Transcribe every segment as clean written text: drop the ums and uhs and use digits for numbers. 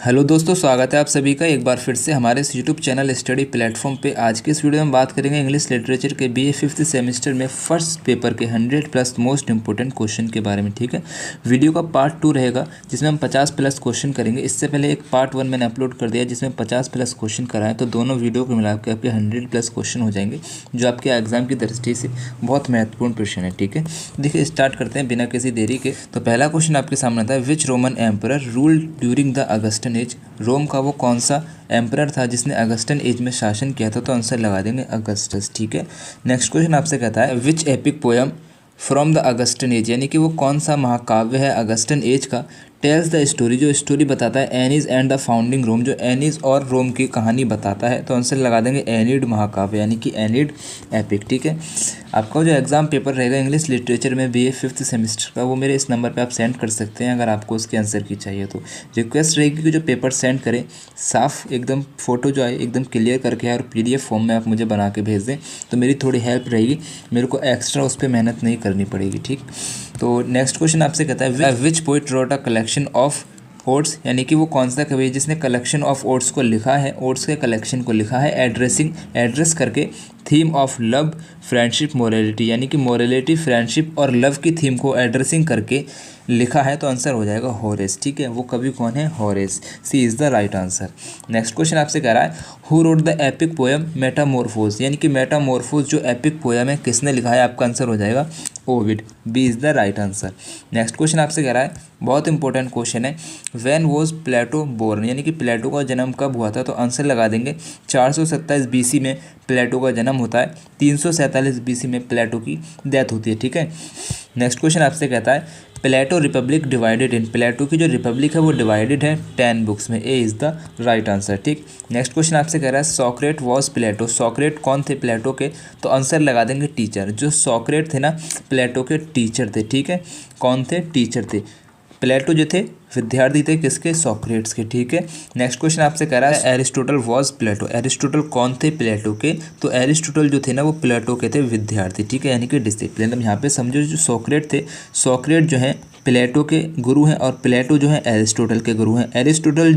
Hello दोस्तों, स्वागत है आप सभी का एक बार फिर से हमारे इस यूट्यूब चैनल स्टडी प्लेटफॉर्म पे। आज के इस वीडियो में बात करेंगे इंग्लिश लिटरेचर के बीए फिफ्थ सेमेस्टर में फर्स्ट पेपर के 100+ मोस्ट इंपोर्टेंट क्वेश्चन के बारे में। ठीक है, वीडियो का पार्ट 2 रहेगा जिसमें हम 50+ क्वेश्चन करेंगे। इससे पहले एक पार्ट 1 मैंने अपलोड कर दिया जिसमें 50+ क्वेश्चन कराएं, तो दोनों वीडियो को मिला के आपके 100+ क्वेश्चन हो जाएंगे, जो आपके एग्जाम की दृष्टि से बहुत महत्वपूर्ण प्रश्न है। ठीक है, देखिए स्टार्ट करते हैं बिना किसी देरी के। तो पहला क्वेश्चन आपके सामने आता है, which Roman emperor ruled during the Augustan age. Rome का वो कौन सा एम्परर था जिसने अगस्टन एज में शासन किया था, तो आंसर लगा देंगे अगस्टस। ठीक है, नेक्स्ट क्वेश्चन आपसे कहता है, which epic poem from the Augustan age, यानी कि वो कौन सा महाकाव्य है अगस्टन एज का, टेल्स द स्टोरी, जो स्टोरी बताता है Aeneas and the founding Rome, जो एनीज और रोम की कहानी बताता है, तो आंसर लगा देंगे एनीड महाकाव्य, यानी कि एनीड एपिक। ठीक है, आपका जो एग्जाम पेपर रहेगा इंग्लिश लिटरेचर में बीए फिफ्थ सेमेस्टर का, वो मेरे इस नंबर पे आप सेंड कर सकते हैं अगर आपको उसके आंसर की चाहिए तो। रिक्वेस्ट रहेगी कि जो पेपर सेंड करें साफ एकदम फ़ोटो जो आए एकदम क्लियर करके और पीडीएफ फॉर्म में आप मुझे बना के भेज दें, तो मेरी थोड़ी हेल्प रहेगी, मेरे को एक्स्ट्रा उस पर मेहनत नहीं करनी पड़ेगी। ठीक, तो नेक्स्ट क्वेश्चन आपसे कहता है, which poet wrote a collection of odes, यानी कि वो कौन सा कवि है जिसने कलेक्शन ऑफ ओट्स को लिखा है, ओट्स के कलेक्शन को लिखा है एड्रेस करके theme of love friendship morality, यानी कि मोरालिटी फ्रेंडशिप और लव की थीम को एड्रेसिंग करके लिखा है, तो आंसर हो जाएगा होरेस। ठीक है, वो कवि कौन है, Horace, C is the right answer. Next question आपसे कह रहा है, who wrote the epic poem Metamorphoses, यानी कि मेटामोरफोज जो एपिक पोएम है किसने लिखा है, आपका आंसर हो जाएगा Ovid, B is the right answer. Next question आपसे कह रहा है, बहुत इंपॉर्टेंट क्वेश्चन है, व्हेन वॉज प्लेटो बोर्न, यानी कि प्लेटो का जन्म कब हुआ था, तो आंसर लगा देंगे 427 बीसी में प्लेटो का जन्म होता है, 347 बीसी में प्लेटो की डेथ होती है। ठीक है, नेक्स्ट क्वेश्चन आपसे कहता है, प्लेटो रिपब्लिक डिवाइडेड इन, प्लेटो की जो रिपब्लिक है वो डिवाइडेड है 10 बुक्स में, A is the right answer. ठीक, नेक्स्ट क्वेश्चन आपसे कह रहा है, सॉक्रेट वॉज प्लेटो, सॉक्रेट कौन थे प्लेटो के, तो आंसर लगा देंगे टीचर, जो सॉक्रेट थे ना प्लेटो के टीचर थे। ठीक है, कौन थे, टीचर थे, प्लेटो जो थे विद्यार्थी थे किसके, सॉक्रेट्स के। ठीक है, नेक्स्ट क्वेश्चन आपसे कह रहा है, एरिस्टोटल वॉज प्लेटो, एरिस्टोटल कौन थे प्लेटो के, तो एरिस्टोटल जो थे ना वो प्लेटो के थे विद्यार्थी। ठीक है, यानी कि डिसिप्लिन। अब यहाँ पे समझो जो सॉक्रेट थे, सॉक्रेट जो है प्लेटो के गुरु हैं और प्लेटो जो है एरिस्टोटल के गुरु हैं। एरिस्टोटल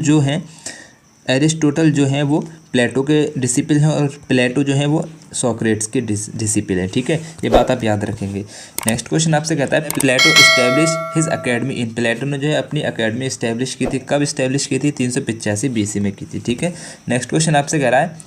जो है वो प्लेटो के डिसिपल हैं और प्लेटो जो है वो सॉक्रेट्स के डिसिपल है। ठीक है, ये बात आप याद रखेंगे। नेक्स्ट क्वेश्चन आपसे कहता है, प्लेटो इस्टेब्लिश हिज अकेडमी इन, प्लेटो ने जो है अपनी अकेडमी इस्टेब्लिश की थी, कब इस्टेब्लिश की थी, 385 बीसी में की थी। ठीक है, नेक्स्ट क्वेश्चन आपसे कह रहा है,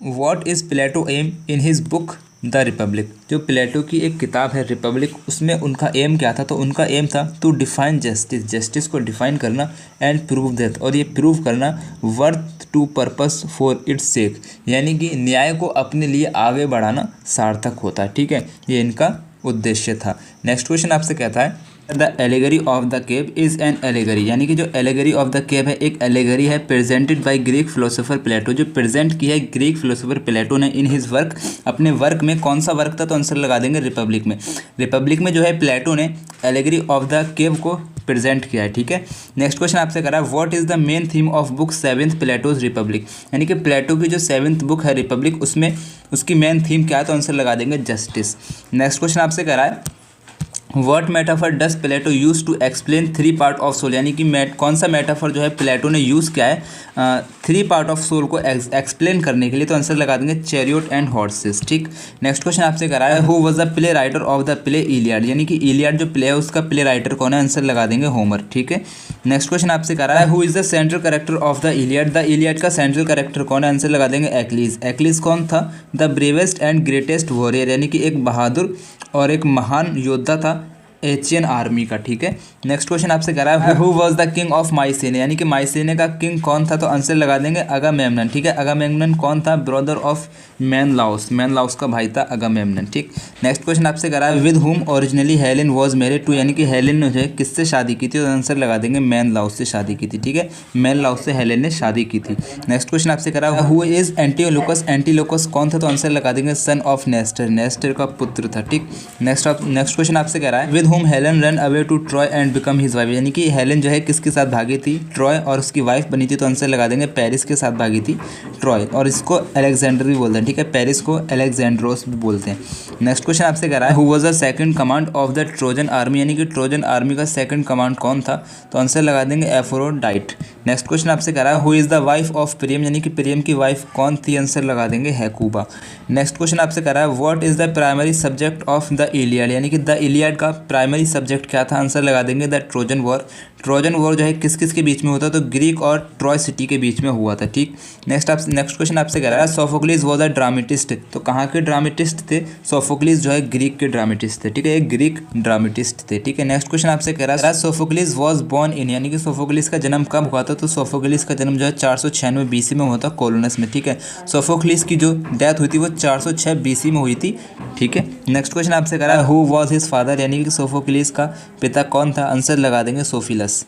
what is Plato aim in his book the Republic, जो प्लेटो की एक किताब है रिपब्लिक, उसमें उनका एम क्या था, तो उनका एम था टू डिफाइन जस्टिस, जस्टिस को डिफाइन करना, एंड प्रूव दैट, और ये प्रूव करना, worth to purpose for its sake, यानी कि न्याय को अपने लिए आगे बढ़ाना सार्थक होता है। ठीक है, ये इनका उद्देश्य था। नेक्स्ट क्वेश्चन आपसे कहता है, the allegory of the cave is an allegory, यानी कि जो एलेगरी ऑफ द केव है एक एलेगरी है प्रेजेंटेड बाय ग्रीक फिलोसोफर प्लेटो, जो प्रेजेंट किया है ग्रीक फिलोसोफर प्लेटो ने इन हिज वर्क, अपने वर्क में। कौन सा वर्क था, तो आंसर लगा देंगे रिपब्लिक में। रिपब्लिक में जो है प्लेटो ने एलेगरी ऑफ द केव को प्रेजेंट किया है। ठीक है, नेक्स्ट क्वेश्चन आपसे करा, what is the main theme of book 7th Plato's Republic, यानी कि प्लेटो की जो 7th बुक है रिपब्लिक, उसमें उसकी मेन थीम क्या है, तो आंसर लगा देंगे जस्टिस। नेक्स्ट क्वेश्चन आपसे करा है, word metaphor does Plato use to explain 3 part of soul, यानी कि कौन सा मेटाफर जो है प्लेटो ने यूज़ किया है 3 पार्ट ऑफ सोल को एक्सप्लेन करने के लिए, तो आंसर लगा देंगे चैरियट एंड हॉर्सेस। ठीक, नेक्स्ट क्वेश्चन आपसे करा है, who was the play writer of the play Iliad, यानी कि इलियड जो प्ले है उसका प्ले राइटर कौन है, आंसर लगा देंगे होमर। ठीक है, नेक्स्ट क्वेश्चन आपसे करा है, who is the central character of the Iliad का सेंट्रल कैरेक्टर कौन है, आंसर लगा देंगे एक्लीज। एक्लीज कौन था, the bravest and greatest warrior, यानी कि एक बहादुर और एक महान योद्धा था एशियन आर्मी का। ठीक है, नेक्स्ट क्वेश्चन आपसे कह रहा है, who was the king of Mycenae, यानी कि माइसेने का किंग कौन था, तो आंसर लगा देंगे अगामेम्नन। ठीक है, अगामेम्नन कौन था, ब्रदर ऑफ मेनलाउस का भाई था अगामेम्नन। ठीक, नेक्स्ट क्वेश्चन आपसे कह रहा है, with whom originally Helen was married to, यानी कि हेलेन ने जो है किससे शादी की थी, तो आंसर लगा देंगे मेनलाउस से शादी की थी। ठीक है, मेनलाउस से हेलेन ने शादी की थी। नेक्स्ट क्वेश्चन आपसे कह रहा है, हु इज एंटीलोकस, एंटीलोकस कौन था, तो आंसर लगा देंगे सन ऑफ नेस्टर, नेस्टर का पुत्र था। ठीक, नेक्स्ट क्वेश्चन आपसे कह रहा है, with whom Helen run away to Troy and become his wife, यानी कि हेलन जो है किसके साथ भागी थी, ट्रॉय, और उसकी वाइफ बनी थी, तो आंसर लगा देंगे पेरिस के साथ भागी थी ट्रॉय, और इसको अलेक्जेंडर भी बोलते हैं। ठीक है, पेरिस को अलेक्जेंड्रोस भी बोलते हैं। नेक्स्ट क्वेश्चन आपसे कह रहा है, who was the second command of the Trojan army, यानी कि ट्रोजन आर्मी का सेकंड कमांड कौन था, तो आंसर लगा देंगे एफ्रोडाइट। नेक्स्ट क्वेश्चन आपसे कह रहा है who is the wife of Priam, यानी कि प्रियम की वाइफ कौन थी, आंसर लगा देंगे हैकुबा। नेक्स्ट क्वेश्चन आपसे कह रहा है what is the primary subject of the Iliad, यानी कि द इलियड का प्राइमरी सब्जेक्ट क्या था, आंसर लगा देंगे the Trojan war. Trojan war जो है किस किस के बीच में होता, तो ग्रीक और ट्रॉय सिटी के बीच में हुआ था, ठीक। नेक्स्ट क्वेश्चन आपसे कह रहा है सोफोक्लिस वॉज अ ड्रामेटिस्ट, तो कहाँ के ड्रामेटिस्ट थे, सोफोक्लिस जो है ग्रीक के ड्रामेटिस्ट थे, ठीक है, एक ग्रीक ड्रामेटिस्ट थे, ठीक है। नेक्स्ट क्वेश्चन आपसे कह रहा है सोफोक्लिस वॉज बॉर्न इन, यानी कि सोफोक्लिस का जन्म कब हुआ था, तो सोफोक्लिस का जन्म जो है 496 BC में हुआ था कोलोनस में, ठीक है। सोफोक्लिस की जो डेथ हुई थी वो 406 BC में हुई थी, ठीक है। नेक्स्ट क्वेश्चन आपसे कह रहा है हु वॉज हिज फादर, यानी कि सोफोक्लिस का पिता कौन था, आंसर लगा देंगे सोफिलस,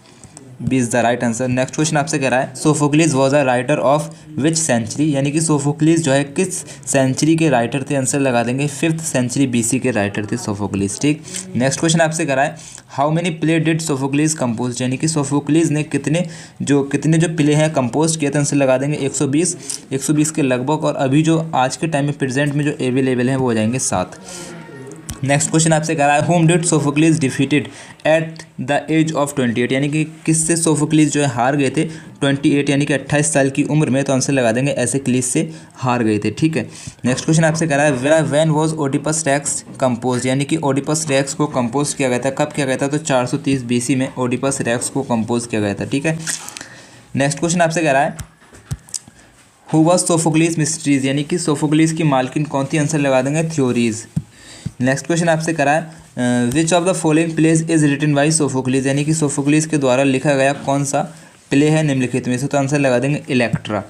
B is the right answer. Next question आपसे कह रहा है Sophocles was a writer of which century, यानी कि सोफोक्लिस जो है किस सेंचुरी के राइटर थे, आंसर लगा देंगे 5th सेंचुरी BC के राइटर थे सोफोक्लिस, ठीक। नेक्स्ट क्वेश्चन आपसे कह रहा है how many play did Sophocles compose, यानी कि सोफोक्लिस ने कितने जो प्ले हैं कंपोज किए थे, आंसर लगा देंगे 120 के लगभग, और अभी जो आज के टाइम में प्रेजेंट में जो अवेलेबल हैं वो हो जाएंगे 7। नेक्स्ट क्वेश्चन आपसे कह रहा है whom did Sophocles defeated at the age of 28, यानी कि किससे सोफोक्लिस जो है हार गए थे 28 यानी कि 28 साल की उम्र में, तो आंसर लगा देंगे एसेक्लिस से हार गए थे, ठीक है। नेक्स्ट क्वेश्चन आपसे कह रहा है when was Oedipus racks compose, यानी कि ओडिपस रेक्स को कंपोज किया गया था, कब किया गया था, तो 430 BC में ओडिपस रेक्स को कंपोज किया गया था, ठीक है। नेक्स्ट क्वेश्चन आपसे कह रहा है हु वाज सोफोक्लिस मिस्ट्रीज, यानी कि सोफोक्लिस की मालकिन कौन थी, आंसर लगा देंगे थ्योरीज। नेक्स्ट क्वेश्चन आपसे करा है which of the following plays is written by Sophocles, यानी कि सोफोक्लिस के द्वारा लिखा गया कौन सा प्ले है निम्नलिखित में से, तो आंसर लगा देंगे इलेक्ट्रा।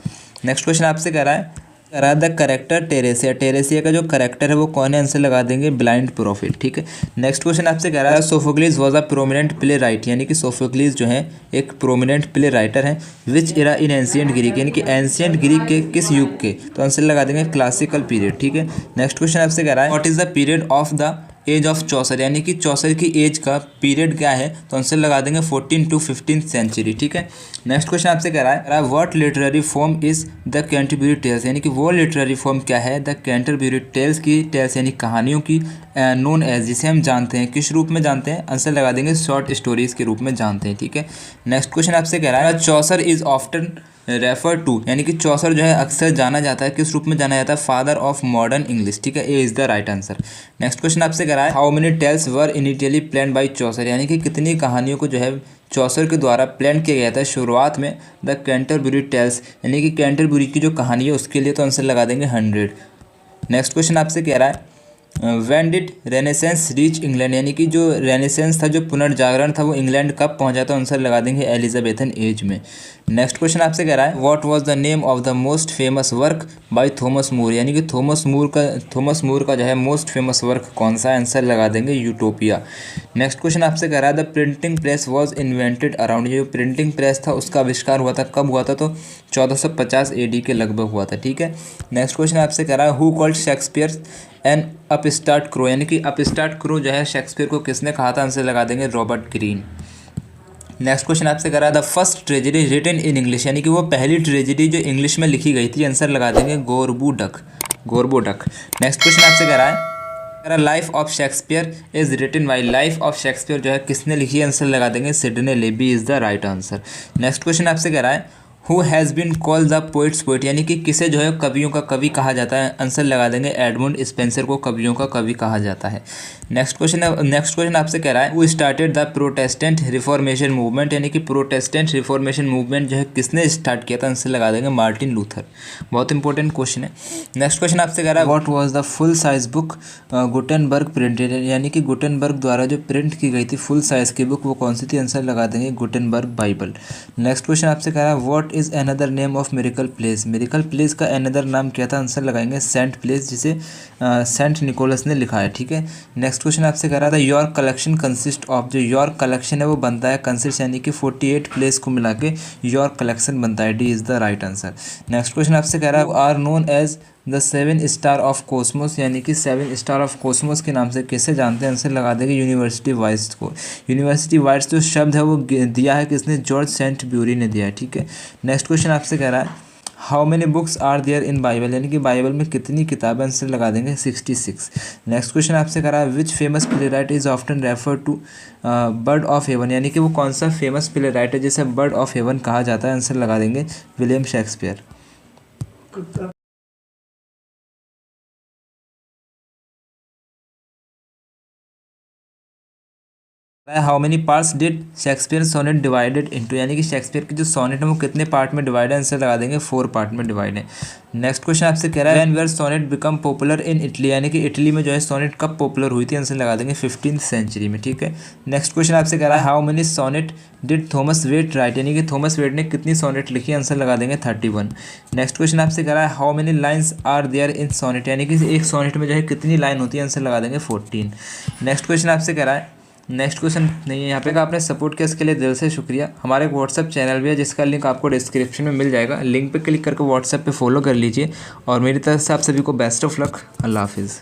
नेक्स्ट क्वेश्चन आपसे कह रहा है द करेक्टर टेरेसिया, टेरेसिया का जो करेक्टर है वो कौन है, आंसर लगा देंगे ब्लाइंड प्रॉफिट, ठीक है। नेक्स्ट क्वेश्चन आपसे कह रहा है Sophocles was a prominent playwright, यानी कि सोफोक्लिस जो है एक प्रोमिनेंट प्ले राइटर है विच इरा इन एंशिएंट ग्रीक, यानी कि एंशिएंट ग्रीक के किस युग के, तो आंसर लगा देंगे क्लासिकल पीरियड, ठीक है। नेक्स्ट क्वेश्चन आपसे कह रहा है what is the period of the age of Chaucer, यानी कि चौसर की एज का पीरियड क्या है, तो आंसर लगा देंगे 14 to 15th सेंचुरी, ठीक है। नेक्स्ट क्वेश्चन आपसे कह रहा है what literary form is the Canterbury Tales, यानी कि वो लिटरेरी फॉर्म क्या है द कैंटरबरी टेल्स की, टेल्स यानी कहानियों की, नोन एज जिसे हम जानते हैं किस रूप में जानते हैं, आंसर लगा देंगे शॉर्ट स्टोरीज के रूप में जानते हैं, ठीक है। नेक्स्ट क्वेश्चन आपसे कह रहा है चौसर इज ऑफ्टन रेफर टू, यानी कि चौसर जो है अक्सर जाना जाता है किस रूप में जाना जाता है, फादर ऑफ मॉडर्न इंग्लिश, ठीक है, A is the right answer. Next question आपसे कह रहा है how many tales were initially planned by Chaucer, यानी कि कितनी कहानियों को जो है चौसर के द्वारा प्लान किया गया था शुरुआत में द कैंटरबरी टेल्स, यानी कि कैंटरबरी की जो कहानी है उसके लिए, तो आंसर लगा देंगे 100। नेक्स्ट क्वेश्चन आपसे कह रहा है when did renaissance reach England, यानी कि जो रेनेसेंस था जो पुनर्जागरण था वो इंग्लैंड कब पहुंचा, तो आंसर लगा देंगे एलिजाबेथन एज में। नेक्स्ट क्वेश्चन आपसे कह रहा है what was the name of the most famous work by Thomas More, यानी कि थॉमस मूर का जो है मोस्ट फेमस वर्क कौन सा, आंसर लगा देंगे यूटोपिया। नेक्स्ट क्वेश्चन आपसे कह रहा है the printing press was invented around, जो प्रिंटिंग प्रेस था उसका आविष्कार हुआ था कब हुआ था, तो 1450 AD के लगभग हुआ था, ठीक है। नेक्स्ट क्वेश्चन आपसे कह रहा है who called Shakespeare N upstart crow, यानी कि अपस्टार्ट क्रो जो है शेक्सपियर को किसने कहा था, आंसर लगा देंगे रॉबर्ट ग्रीन। नेक्स्ट क्वेश्चन आपसे कह रहा है the first tragedy written in English, यानी कि वो पहली ट्रेजेडी जो इंग्लिश में लिखी गई थी, आंसर लगा देंगे गोरबोडक। नेक्स्ट क्वेश्चन आपसे कह रहा है life of Shakespeare is written by, life of Shakespeare जो है किसने लिखी है, आंसर लगा देंगे Sidney Lee is the right answer. Next question आपसे कह रहा है who has been called the poet's poet, यानी कि किसे जो है कवियों का कवि कहा जाता है, आंसर लगा देंगे एडमंड स्पेंसर को कवियों का कवि कहा जाता है। नेक्स्ट क्वेश्चन आपसे कह रहा है who started the Protestant reformation movement, यानी कि प्रोटेस्टेंट रिफॉर्मेशन मूवमेंट जो है किसने स्टार्ट किया था, आंसर लगा देंगे मार्टिन लूथर। बहुत इंपॉर्टेंट क्वेश्चन है। नेक्स्ट क्वेश्चन आपसे कह रहा है what was the full size book Gutenberg printed, यानी कि गुटेनबर्ग द्वारा जो प्रिंट की गई थी फुल साइज की बुक वो कौन सी थी, आंसर लगा देंगे गुटेनबर्ग बाइबल। नेक्स्ट क्वेश्चन आपसे कह रहा है what is another name of miracle place, miracle place का अनदर नाम क्या था, आंसर लगाएंगे सेंट प्लेस, जिसे सेंट निकोलस ने लिखा है, ठीक है। नेक्स्ट क्वेश्चन आपसे कह रहा था योर कलेक्शन कंसिस्ट ऑफ, जो योर कलेक्शन है वो बनता है कंसिस्ट, यानी कि 48 प्लेस को मिला के योर कलेक्शन बनता है, D is the right answer. Next question आपसे कह रहा है are known as the 7 star of cosmos, यानी कि 7 स्टार ऑफ कोस्मोस के नाम से किसे जानते हैं, आंसर लगा देंगे यूनिवर्सिटी वाइट्स को। यूनिवर्सिटी वाइट्स जो शब्द है वो दिया है किसने, जॉर्ज सेंट ब्यूरी ने दिया है, ठीक है। नेक्स्ट क्वेश्चन आपसे कह रहा है how many books are there in Bible, यानी कि बाइबल में कितनी किताबें, आंसर लगा देंगे 66। नेक्स्ट क्वेश्चन आपसे करा है which famous playwright is often refer to bird of heaven, यानी कि वो कौन सा फेमस प्ले राइट है जिसे बर्ड ऑफ हेवन कहा जाता है, आंसर लगा देंगे William Shakespeare. How many parts did Shakespeare sonnet divided into, यानी कि शेक्सपियर की जो सोनेट है वो कितने पार्ट में डिवाइड है, आंसर लगा देंगे 4 पार्ट में डिवाइड है। नेक्स्ट क्वेश्चन आपसे कह रहा है when were sonnet become popular in Italy, यानी कि इटली में जो है सोनेट कब पॉपुलर हुई थी, आंसर लगा देंगे 15th सेंचुरी में, ठीक है। नेक्स्ट क्वेश्चन आपसे कह रहा है how many sonnet did Thomas Wyatt write, यानी कि थॉमस वेट ने कितनी सोनेट लिखी, आंसर लगा देंगे 31। नेक्स्ट क्वेश्चन आपसे कह रहा है how many lines are there in sonnet, यानी कि एक सोनेट में जो है कितनी लाइन होती है, आंसर लगा देंगे 14। नेक्स्ट क्वेश्चन आपसे कह रहा है नेक्स्ट क्वेश्चन नहीं है यहाँ पे, आपने सपोर्ट किया इसके लिए दिल से शुक्रिया। हमारे एक व्हाट्सअप चैनल भी है जिसका लिंक आपको डिस्क्रिप्शन में मिल जाएगा, लिंक पे क्लिक करके व्हाट्सएप पे फॉलो कर लीजिए। और मेरी तरफ से आप सभी को बेस्ट ऑफ लक, अल्लाह हाफिज़।